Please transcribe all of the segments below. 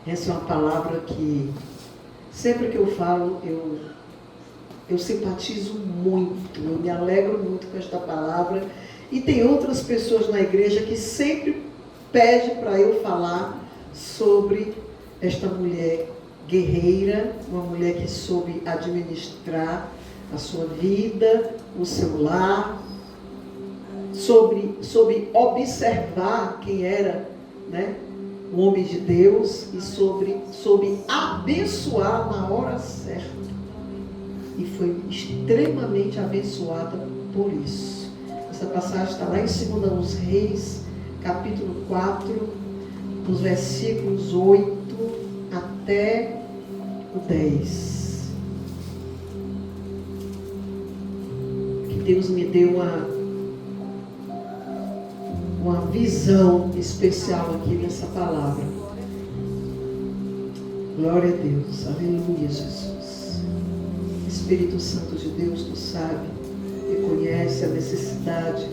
Essa é uma palavra que, sempre que eu falo, eu simpatizo muito, eu me alegro muito com esta palavra. E tem outras pessoas na igreja que sempre pedem para eu falar sobre esta mulher guerreira, uma mulher que soube administrar a sua vida, o seu lar, soube observar quem era, né, o homem de Deus, e soube abençoar na hora certa. E foi extremamente abençoada por isso. Essa passagem está lá em 2 Reis, capítulo 4, nos versículos 8 até o 10. Que Deus me deu uma visão especial aqui nessa palavra. Glória a Deus, aleluia, Jesus. Espírito Santo de Deus, tu sabe e conhece a necessidade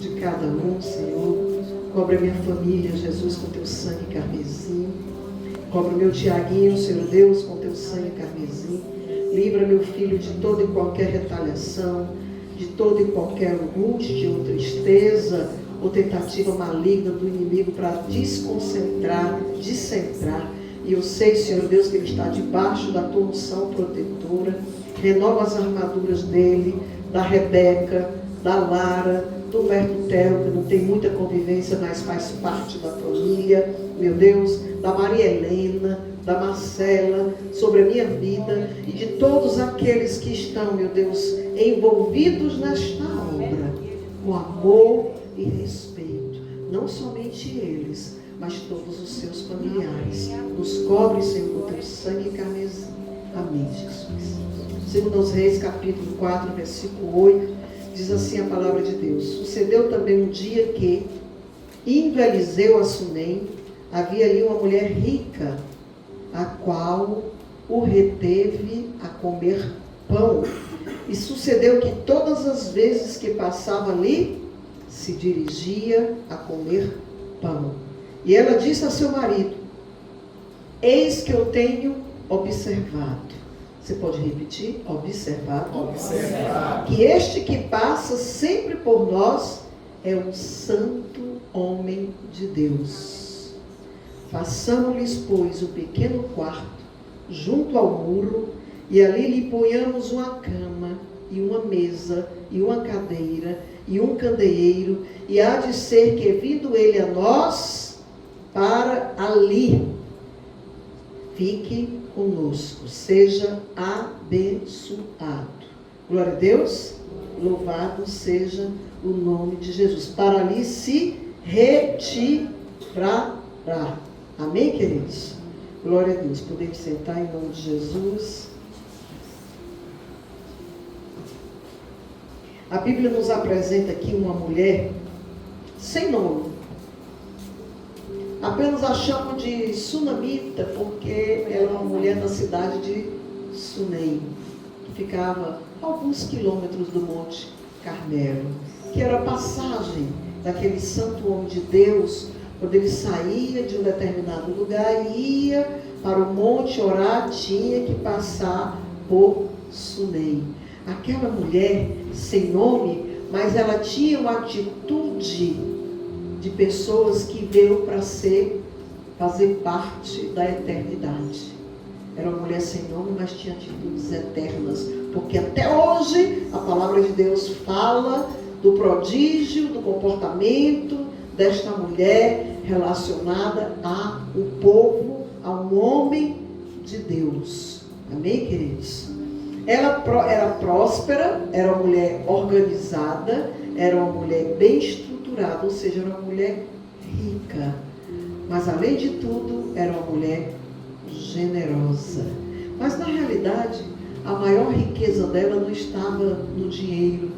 de cada um, Senhor. Cobre a minha família, Jesus, com teu sangue carmesim. Cobre o meu Tiaguinho, Senhor Deus, com teu sangue carmesim. Livra meu filho de toda e qualquer retaliação, de toda e qualquer angústia ou tristeza, ou tentativa maligna do inimigo para desconcentrar, descentrar. E eu sei, Senhor Deus, que ele está debaixo da tua unção protetora. Renova as armaduras dele, da Rebeca, da Lara, do Bertel, que não tem muita convivência, mas faz parte da família, meu Deus, da Maria Helena, da Marcela, sobre a minha vida e de todos aqueles que estão, meu Deus, envolvidos nesta obra, com amor e respeito. Não somente eles, mas todos os seus familiares. Nos cobre, Senhor, com teu sangue carmesim. Amém, Jesus. 2 Reis, capítulo 4, versículo 8, diz assim a palavra de Deus. Sucedeu também um dia que, indo Eliseu a Sunem, havia ali uma mulher rica, a qual o reteve a comer pão. E sucedeu que todas as vezes que passava ali, se dirigia a comer pão. E ela disse a seu marido: eis que eu tenho observado. Você pode repetir? Observado. Observado. Que este que passa sempre por nós é um santo homem de Deus. Façamos-lhes, pois, um pequeno quarto junto ao muro, e ali lhe ponhamos uma cama, e uma mesa, e uma cadeira, e um candeeiro, e há de ser que, vindo ele a nós, para ali, fique conosco, seja abençoado. Glória a Deus, louvado seja o nome de Jesus. Para ali se retirará. Amém, queridos? Glória a Deus. Podemos sentar em nome de Jesus. A Bíblia nos apresenta aqui uma mulher sem nome. Apenas a chamam de Sunamita, porque ela é uma mulher da cidade de Sunem, que ficava a alguns quilômetros do Monte Carmelo, que era a passagem daquele santo homem de Deus, quando ele saía de um determinado lugar e ia para o monte orar, tinha que passar por Sunem. Aquela mulher sem nome, mas ela tinha uma atitude de pessoas que veio para fazer parte da eternidade. Era uma mulher sem nome, mas tinha atitudes eternas, porque até hoje a palavra de Deus fala do prodígio, do comportamento desta mulher relacionada ao povo, ao homem de Deus. Amém, queridos? Ela era próspera, era uma mulher organizada, era uma mulher bem estruturada, ou seja, era uma mulher rica. Mas, além de tudo, era uma mulher generosa. Mas, na realidade, a maior riqueza dela não estava no dinheiro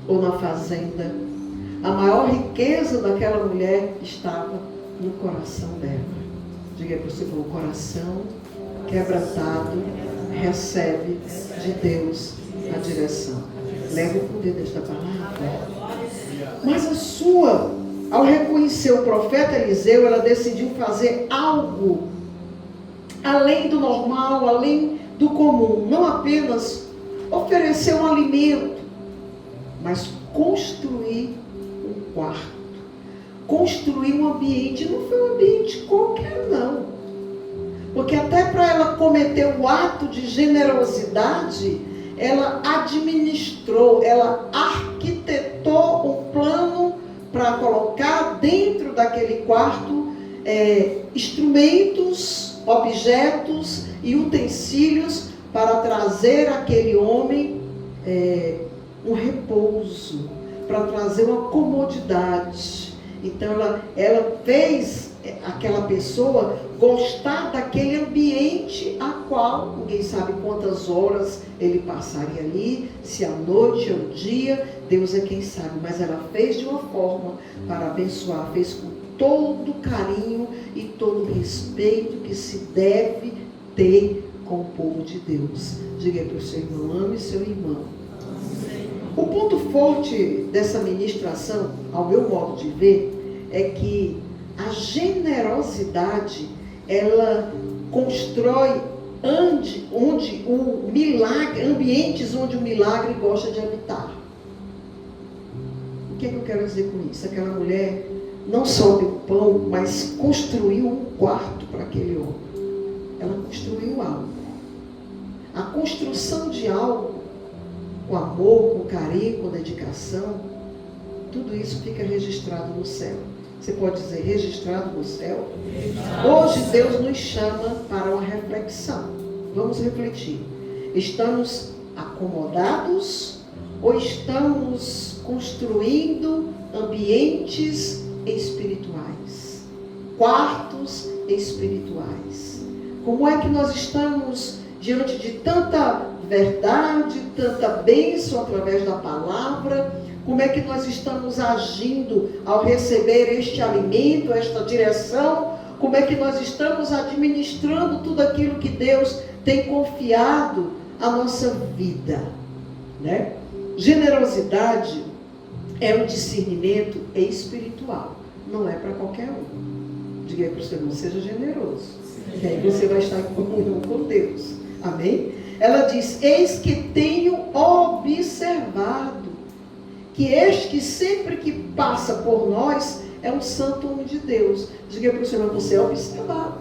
ou na fazenda. A maior riqueza daquela mulher estava no coração dela. Diga para você, o coração quebrantado recebe de Deus a direção. Leva o poder desta palavra. Mas ao reconhecer o profeta Eliseu, ela decidiu fazer algo além do normal, além do comum. Não apenas oferecer um alimento, mas construir um quarto, construir um ambiente. Não foi um ambiente qualquer, não. Porque até para ela cometer o ato de generosidade, ela administrou, ela arquitetou um plano para colocar dentro daquele quarto instrumentos, objetos e utensílios para trazer àquele homem um repouso, para trazer uma comodidade. Então ela fez aquela pessoa gostar daquele ambiente a qual ninguém sabe quantas horas ele passaria ali, se à noite ou dia, Deus é quem sabe, mas ela fez de uma forma para abençoar, fez com todo carinho e todo respeito que se deve ter com o povo de Deus. Diga para o seu irmão, ame seu irmão. O ponto forte dessa ministração, ao meu modo de ver, é que a generosidade, ela constrói onde o milagre, ambientes onde o milagre gosta de habitar. O que é que eu quero dizer com isso? Aquela mulher não só deu pão, mas construiu um quarto para aquele homem. Ela construiu algo. A construção de algo, com amor, com carinho, com dedicação, tudo isso fica registrado no céu. Você pode dizer registrado no céu? Hoje Deus nos chama para uma reflexão. Vamos refletir. Estamos acomodados ou estamos construindo ambientes espirituais? Quartos espirituais. Como é que nós estamos diante de tanta verdade, tanta bênção através da palavra? Como é que nós estamos agindo ao receber este alimento, esta direção? Como é que nós estamos administrando tudo aquilo que Deus tem confiado à nossa vida, né? Generosidade é um discernimento espiritual, não é para qualquer um. Diga aí para o seu irmão, seja generoso, que aí você vai estar em comunhão com Deus. Amém? Ela diz, eis que tenho observado que este que sempre que passa por nós é um santo homem de Deus. Diga para o Senhor, você é observado.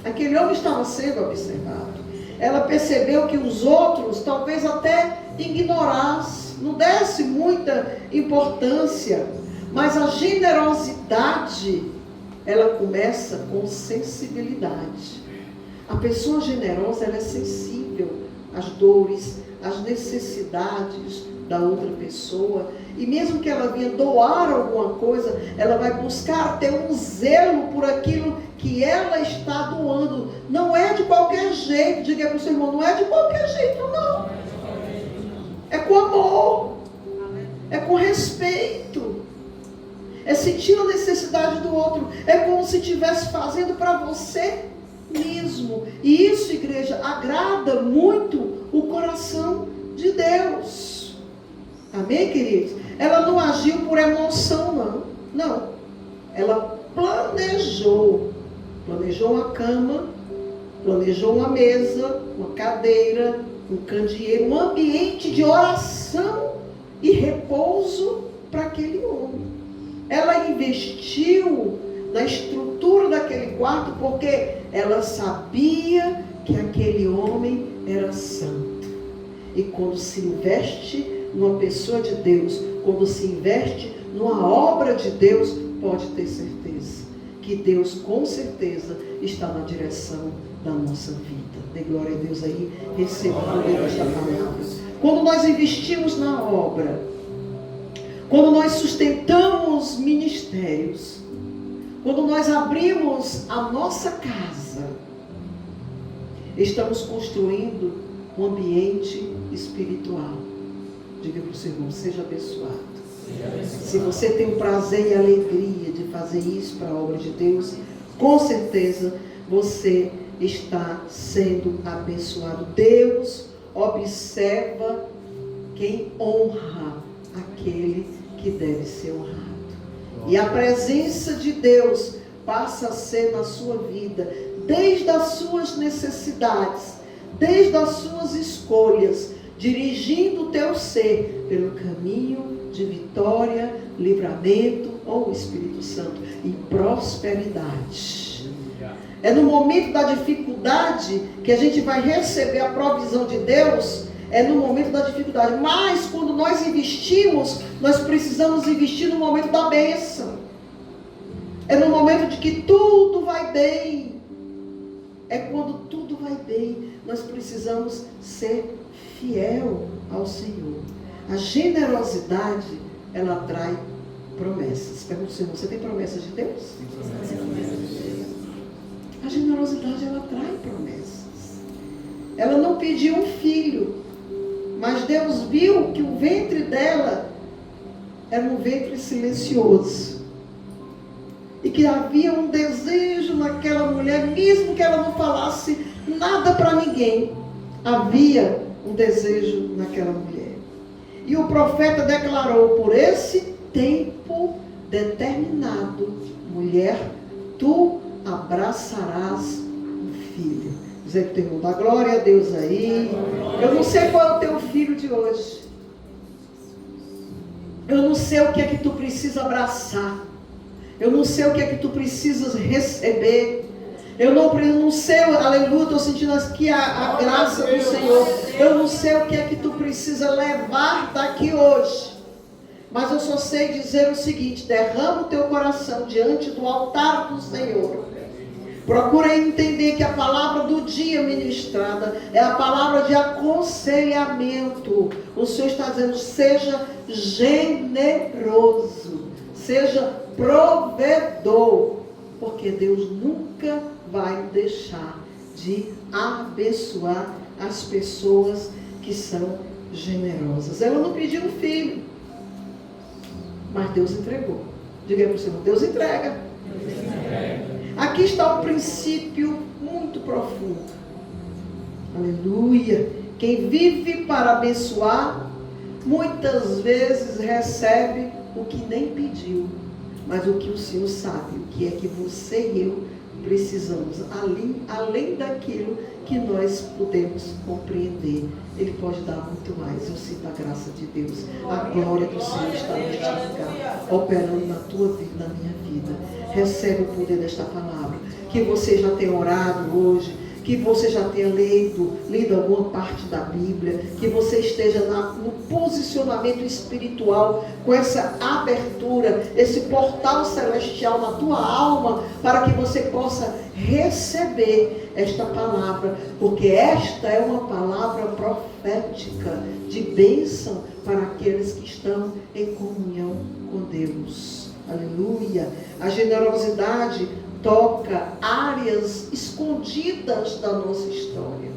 Aquele homem estava sendo observado. Ela percebeu que os outros talvez até ignorassem, não desse muita importância, mas a generosidade, ela começa com sensibilidade. A pessoa generosa, ela é sensível às dores, às necessidades da outra pessoa, e mesmo que ela venha doar alguma coisa, ela vai buscar ter um zelo por aquilo que ela está doando. Não é de qualquer jeito. Diga para o seu irmão, não é de qualquer jeito, não. É com amor, é com respeito, é sentir a necessidade do outro, é como se estivesse fazendo para você mesmo. E isso, igreja, agrada muito o coração de Deus. Amém, queridos? Ela não agiu por emoção, não. Não. Ela planejou uma cama, planejou uma mesa, uma cadeira, um candeeiro, um ambiente de oração e repouso para aquele homem. Ela investiu na estrutura daquele quarto porque ela sabia que aquele homem era santo. E quando se investe numa pessoa de Deus, quando se investe numa obra de Deus, pode ter certeza que Deus com certeza está na direção da nossa vida. Dê glória a Deus aí, receba o poder desta palavra. Quando nós investimos na obra, quando nós sustentamos ministérios, quando nós abrimos a nossa casa, estamos construindo um ambiente espiritual. Diga para o seu irmão, seja abençoado. Se você tem o prazer e a alegria de fazer isso para a obra de Deus, com certeza você está sendo abençoado. Deus observa quem honra aquele que deve ser honrado. E a presença de Deus passa a ser na sua vida, desde as suas necessidades, desde as suas escolhas, dirigindo o teu ser pelo caminho de vitória, livramento, ou Espírito Santo, e prosperidade. É no momento da dificuldade que a gente vai receber a provisão de Deus. É no momento da dificuldade. Mas quando nós investimos, nós precisamos investir no momento da bênção. É no momento de que tudo vai bem. É quando tudo vai bem. Nós precisamos ser fiel ao Senhor. A generosidade, ela atrai promessas. Pergunta ao Senhor, você tem promessas de Deus? A generosidade, ela atrai promessas. Ela não pediu um filho, mas Deus viu que o ventre dela era um ventre silencioso. E que havia um desejo naquela mulher, mesmo que ela não falasse nada para ninguém. Havia um desejo naquela mulher. E o profeta declarou: por esse tempo determinado, mulher, tu abraçarás um filho. Dizer que o teu irmão, dá glória a Deus aí. Eu não sei qual é o teu filho de hoje. Eu não sei o que é que tu precisa abraçar. Eu não sei o que é que tu precisas receber. Eu não sei, aleluia, estou sentindo aqui a graça do Senhor. Eu não sei o que é que tu precisa levar daqui hoje. Mas eu só sei dizer o seguinte: derrama o teu coração diante do altar do Senhor. Procura entender que a palavra do dia ministrada é a palavra de aconselhamento. O Senhor está dizendo: seja generoso, seja provedor, porque Deus nunca vai deixar de abençoar as pessoas que são generosas. Ela não pediu um filho, mas Deus entregou. Diga para o Senhor: Deus entrega. Aqui está um princípio muito profundo. Aleluia. Quem vive para abençoar, muitas vezes recebe o que nem pediu, mas o que o Senhor sabe, o que é que você e eu precisamos, além daquilo que nós podemos compreender. Ele pode dar muito mais. Eu sinto a graça de Deus. A glória do Senhor está neste lugar, operando na tua vida, na minha vida. Recebe o poder desta palavra. Que você já tenha orado hoje, que você já tenha lido alguma parte da Bíblia, que você esteja no posicionamento espiritual, com essa abertura, esse portal celestial na tua alma, para que você possa receber esta palavra, porque esta é uma palavra profética de bênção para aqueles que estão em comunhão com Deus. Aleluia. A generosidade toca áreas escondidas da nossa história.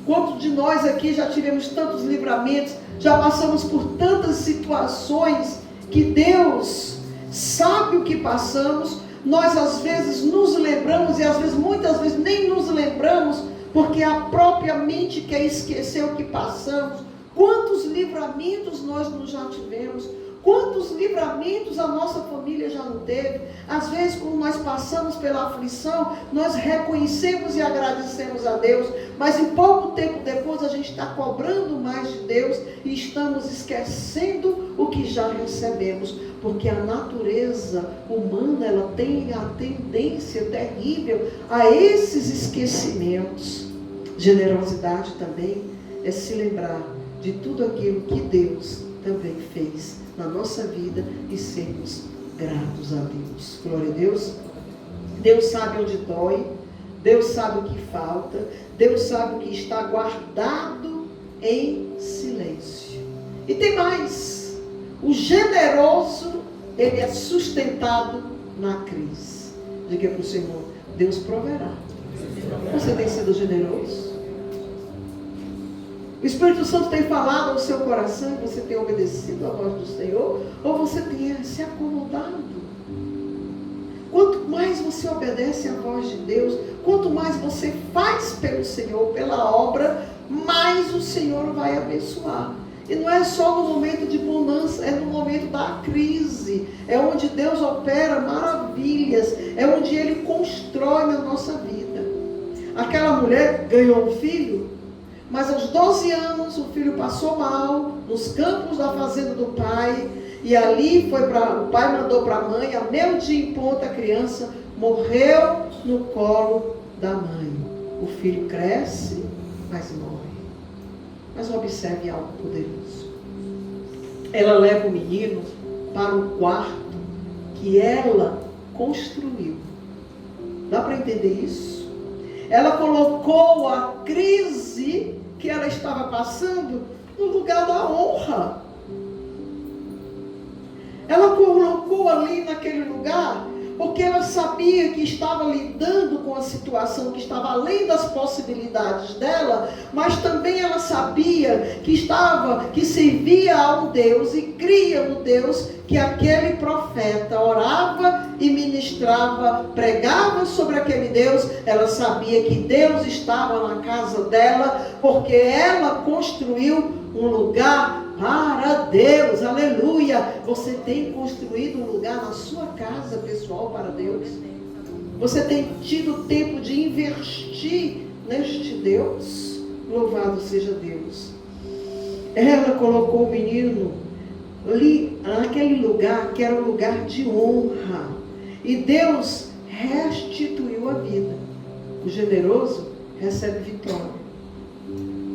Quantos de nós aqui já tivemos tantos livramentos, já passamos por tantas situações que Deus sabe o que passamos. Nós às vezes nos lembramos e às vezes, muitas vezes nem nos lembramos, porque a própria mente quer esquecer o que passamos. Quantos livramentos nós não já tivemos? Quantos livramentos a nossa família já não teve? Às vezes, quando nós passamos pela aflição, nós reconhecemos e agradecemos a Deus, mas em pouco tempo depois a gente está cobrando mais de Deus e estamos esquecendo o que já recebemos, porque a natureza humana, ela tem a tendência terrível a esses esquecimentos. Generosidade também é se lembrar de tudo aquilo que Deus também fez na nossa vida e sermos gratos a Deus. Glória a Deus. Deus sabe onde dói, Deus sabe o que falta, Deus sabe o que está guardado em silêncio. E tem mais: o generoso, ele é sustentado na crise. Diga para o Senhor: Deus proverá. Você tem sido generoso? O Espírito Santo tem falado ao seu coração e você tem obedecido à voz do Senhor? Ou você tem se acomodado? Quanto mais você obedece à voz de Deus, quanto mais você faz pelo Senhor, pela obra, mais o Senhor vai abençoar. E não é só no momento de bonança, é no momento da crise. É onde Deus opera maravilhas. é onde Ele constrói na nossa vida. Aquela mulher ganhou um filho, mas aos 12 anos o filho passou mal, nos campos da fazenda do pai, e ali o pai mandou para a mãe, a meio-dia em ponto a criança morreu no colo da mãe. O filho cresce, mas morre. Mas observe algo poderoso. Ela leva o menino para um quarto que ela construiu. Dá para entender isso? Ela colocou a crise que ela estava passando no lugar da honra. Ela colocou ali naquele lugar porque ela sabia que estava lidando com a situação que estava além das possibilidades dela, mas também ela sabia que servia a um Deus e cria no Deus que aquele profeta orava e ministrava, pregava sobre aquele Deus. Ela sabia que Deus estava na casa dela, porque ela construiu um lugar para Deus, aleluia. Você tem construído um lugar na sua casa pessoal para Deus? Você tem tido tempo de investir neste Deus? Louvado seja Deus. Ela colocou o menino ali, naquele lugar que era um lugar de honra, e Deus restituiu a vida. O generoso recebe vitória,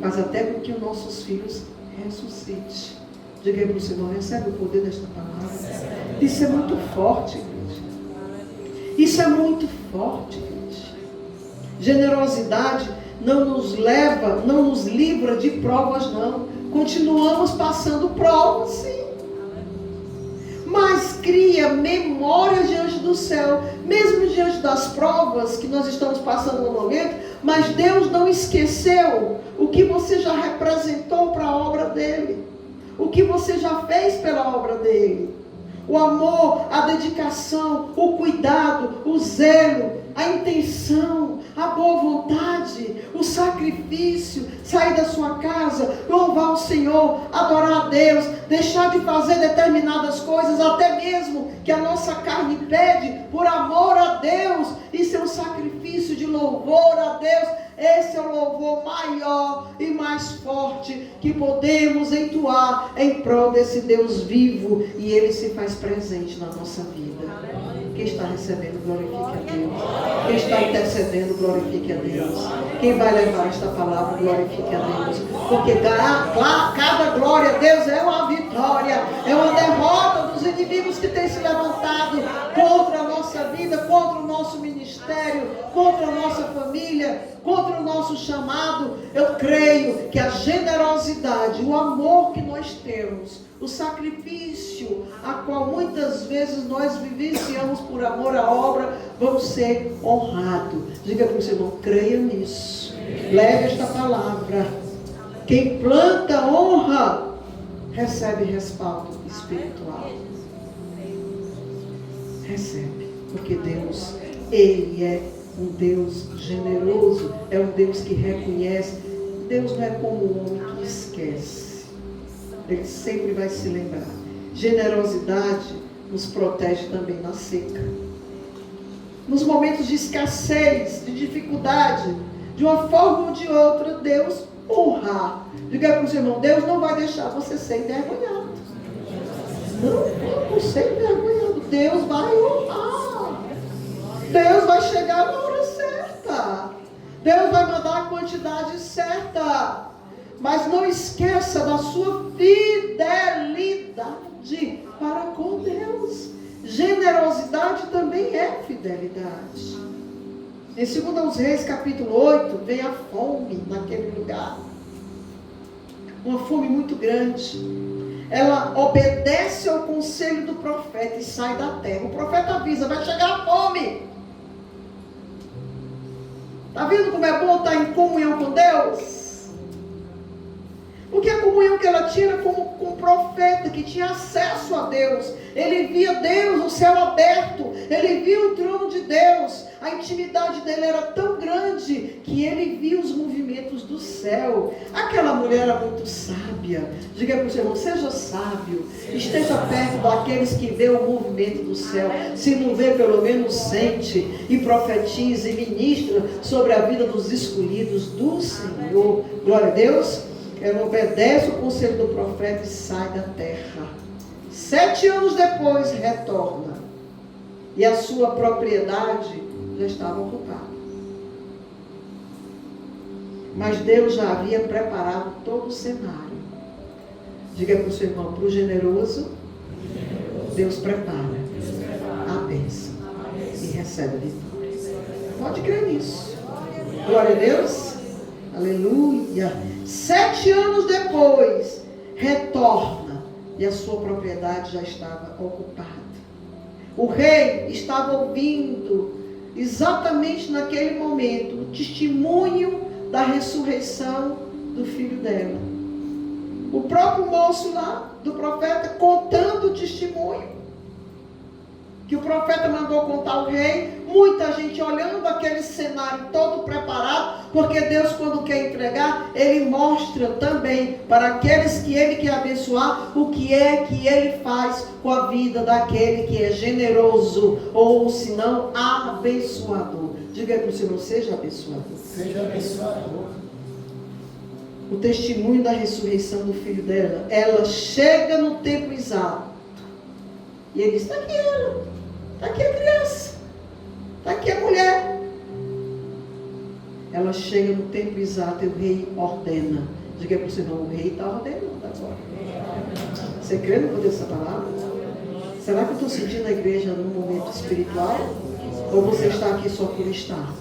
faz até com que os nossos filhos ressuscite. Diga aí para o Senhor, recebe o poder desta palavra. Isso é muito forte, igreja. Isso é muito forte, igreja. Generosidade não nos leva, não nos livra de provas, não. Continuamos passando provas, sim. Mas cria memória diante do céu, mesmo diante das provas que nós estamos passando no momento. Mas Deus não esqueceu o que você já representou para a obra dele, o que você já fez pela obra dele. O amor, a dedicação, o cuidado, o zelo, a intenção, a boa vontade, o sacrifício, sair da sua casa, louvar o Senhor, adorar a Deus, deixar de fazer determinadas coisas, até mesmo que a nossa carne pede, por amor a Deus. Isso é um sacrifício de louvor a Deus. Esse é o louvor maior e mais forte que podemos entoar em prol desse Deus vivo, e Ele se faz presente na nossa vida. Quem está recebendo, glorifique a Deus. Quem está intercedendo, glorifique a Deus. Quem vai levar esta palavra, glorifique a Deus. Porque cada glória a Deus é uma vitória, é uma derrota dos inimigos que têm se levantado contra a nossa vida, contra o nosso ministério, contra a nossa família, contra o nosso chamado. Eu creio que a generosidade, o amor que nós temos, o sacrifício a qual muitas vezes nós vivenciamos por amor à obra, vão ser honrados. Diga para o seu irmão, creia nisso. Leve esta palavra. Quem planta honra, recebe respaldo espiritual. Recebe, porque Deus, Ele é um Deus generoso, é um Deus que reconhece. Deus não é como um homem que esquece. Ele sempre vai se lembrar. Generosidade nos protege também na seca. Nos momentos de escassez, de dificuldade, de uma forma ou de outra, Deus honra. Diga para o seu irmão, Deus não vai deixar você ser envergonhado. Não ser envergonhado. Deus vai honrar. Deus vai chegar na hora certa. Deus vai mandar a quantidade certa. Mas não esqueça da sua fidelidade para com Deus. Generosidade também é fidelidade. Em 2 Reis, capítulo 8, vem a fome naquele lugar. Uma fome muito grande. Ela obedece ao conselho do profeta e sai da terra. O profeta avisa, vai chegar a fome. Está vendo como é bom estar em comunhão com Deus? Porque a comunhão que ela tinha era com o profeta, que tinha acesso a Deus. Ele via Deus, o céu aberto. Ele via o trono de Deus. A intimidade intimidade dele era tão grande que ele via os movimentos do céu. Aquela mulher era muito sábia. Diga para o seu irmão, seja sábio. Esteja perto daqueles que vê o movimento do céu. Se não vê, pelo menos sente e profetiza e ministra sobre a vida dos escolhidos do Senhor. Glória a Deus. Ela obedece o conselho do profeta e sai da terra. 7 anos depois retorna. E a sua propriedade já estava ocupada. Mas Deus já havia preparado todo o cenário. Diga para o seu irmão, para o generoso, Deus prepara a bênção e recebe a vitória. Pode crer nisso. Glória a Deus. Aleluia. 7 anos depois, retorna e a sua propriedade já estava ocupada. O rei estava ouvindo exatamente naquele momento o testemunho da ressurreição do filho dela. O próprio moço lá, do profeta, contando o testemunho que o profeta mandou contar ao rei. Muita gente olhando aquele cenário todo preparado, porque Deus, quando quer entregar, Ele mostra também para aqueles que Ele quer abençoar, o que é que Ele faz com a vida daquele que é generoso, ou se não, abençoador. Diga para o Senhor, seja abençoador. Seja abençoador. O testemunho da ressurreição do filho dela, ela chega no tempo exato. E ele diz, está aqui ela, está aqui a criança, está aqui a mulher. Ela chega no tempo exato e o rei ordena. Diga para o Senhor, o rei está ordenando agora. Você crê no poder dessa palavra? Será que eu estou sentindo a igreja num momento espiritual? Ou você está aqui só por estar?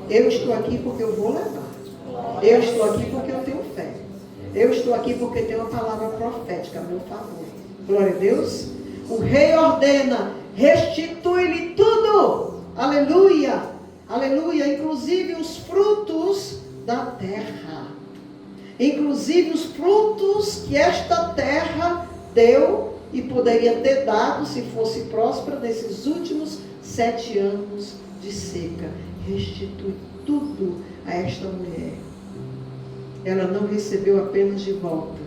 Eu estou aqui porque eu vou levar. Eu estou aqui porque eu tenho fé. Eu estou aqui porque tenho uma palavra profética a meu favor. Glória a Deus. O rei ordena, restitui-lhe tudo. Aleluia. Aleluia. Inclusive os frutos da terra. Inclusive os frutos que esta terra deu e poderia ter dado se fosse próspera nesses últimos 7 anos de seca. Restitui tudo a esta mulher. Ela não recebeu apenas de volta.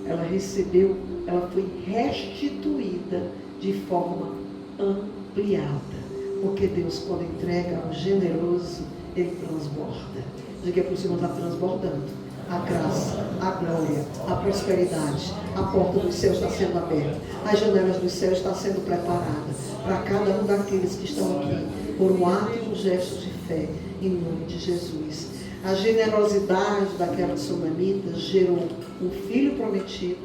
Ela recebeu, ela foi restituída de forma ampliada. Porque Deus, quando entrega ao generoso, Ele transborda. Diga para o Senhor, está transbordando. A graça, a glória, a prosperidade. A porta dos céus está sendo aberta. As janelas dos céus estão sendo preparadas para cada um daqueles que estão aqui, por um ato e um gesto de fé, em nome de Jesus. A generosidade daquela sunamita gerou um filho prometido,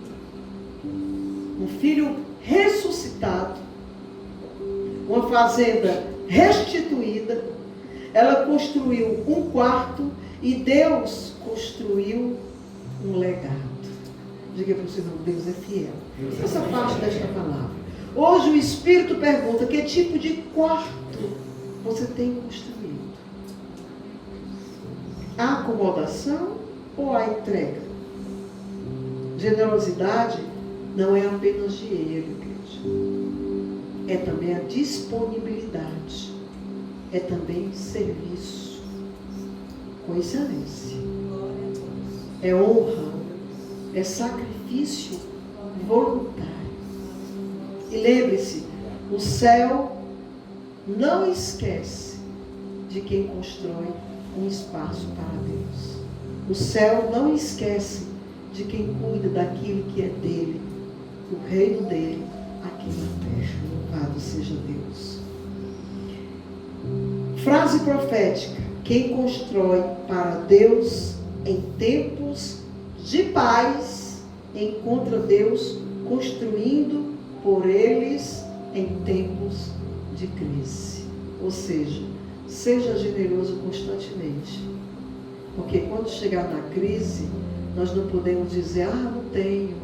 um filho ressuscitado, uma fazenda restituída. Ela construiu um quarto e Deus construiu um legado. Diga para o Senhor, Deus é fiel. Essa parte desta palavra. Hoje o Espírito pergunta, que tipo de quarto você tem construído? A acomodação ou a entrega? Generosidade não é apenas dinheiro, igreja. É também a disponibilidade. É também serviço com excelência. É honra. É sacrifício voluntário. E lembre-se, o céu não esquece de quem constrói um espaço para Deus. O céu não esquece de quem cuida daquilo que é dele, o reino dele aqui na terra. Louvado seja Deus. Frase profética: quem constrói para Deus em tempos de paz, encontra Deus construindo por eles em tempos de crise. Ou seja, seja generoso constantemente. Porque quando chegar na crise, nós não podemos dizer, não tenho.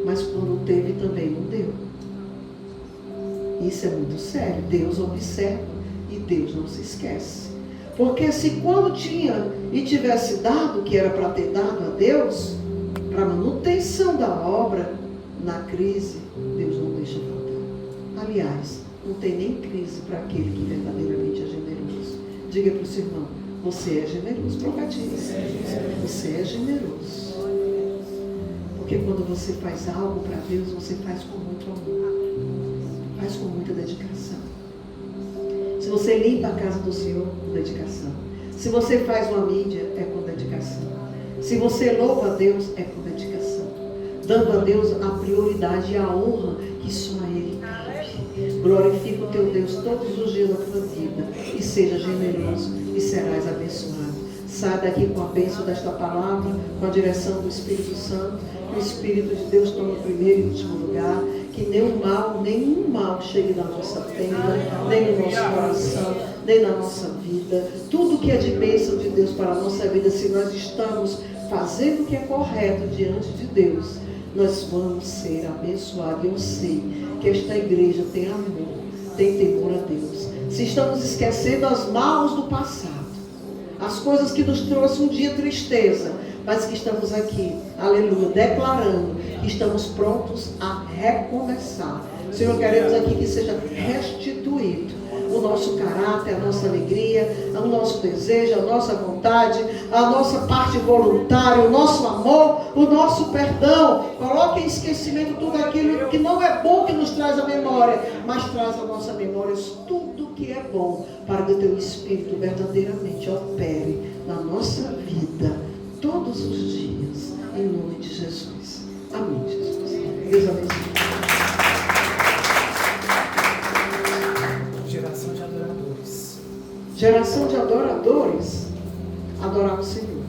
Mas quando teve também não deu. Isso é muito sério. Deus observa e Deus não se esquece. Porque se quando tinha e tivesse dado o que era para ter dado a Deus, para manutenção da obra, na crise, Deus não deixa faltar. Aliás, não tem nem crise para aquele que verdadeiramente é generoso. Diga para o seu irmão, você é generoso. Profetize. Você é generoso. Porque quando você faz algo para Deus, você faz com muito amor. Faz com muita dedicação. Se você limpa a casa do Senhor, com dedicação. Se você faz uma mídia, é com dedicação. Se você louva a Deus, é com dedicação. Dando a Deus a prioridade e a honra que só a Ele cabe. Glorifica o teu Deus todos os dias da tua vida. E seja generoso e serás abençoado. Sai daqui com a bênção desta palavra, com a direção do Espírito Santo. Que o Espírito de Deus tome o primeiro e último lugar. Que nenhum mal chegue na nossa tenda, nem no nosso coração, nem na nossa vida. Tudo que é de bênção de Deus para a nossa vida, se nós estamos fazendo o que é correto diante de Deus, nós vamos ser abençoados. Eu sei que esta igreja tem amor, tem temor a Deus. Se estamos esquecendo as maus do passado, as coisas que nos trouxe um dia tristeza, mas que estamos aqui, aleluia, declarando que estamos prontos a recomeçar. Senhor, queremos aqui que seja restituído o nosso caráter, a nossa alegria, o nosso desejo, a nossa vontade, a nossa parte voluntária, o nosso amor, o nosso perdão. Coloque em esquecimento tudo aquilo que não é bom que nos traz a memória, mas traz à nossa memória tudo que é bom, para que o teu Espírito verdadeiramente opere na nossa vida todos os dias, em nome de Jesus. Amém, Jesus. Deus abençoe. Geração de adoradores. Geração de adoradores. Adorar o Senhor.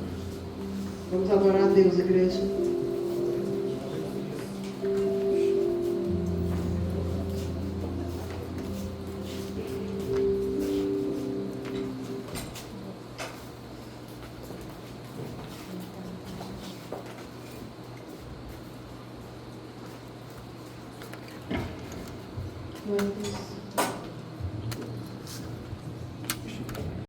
Vamos adorar a Deus, igreja. Glória a Deus.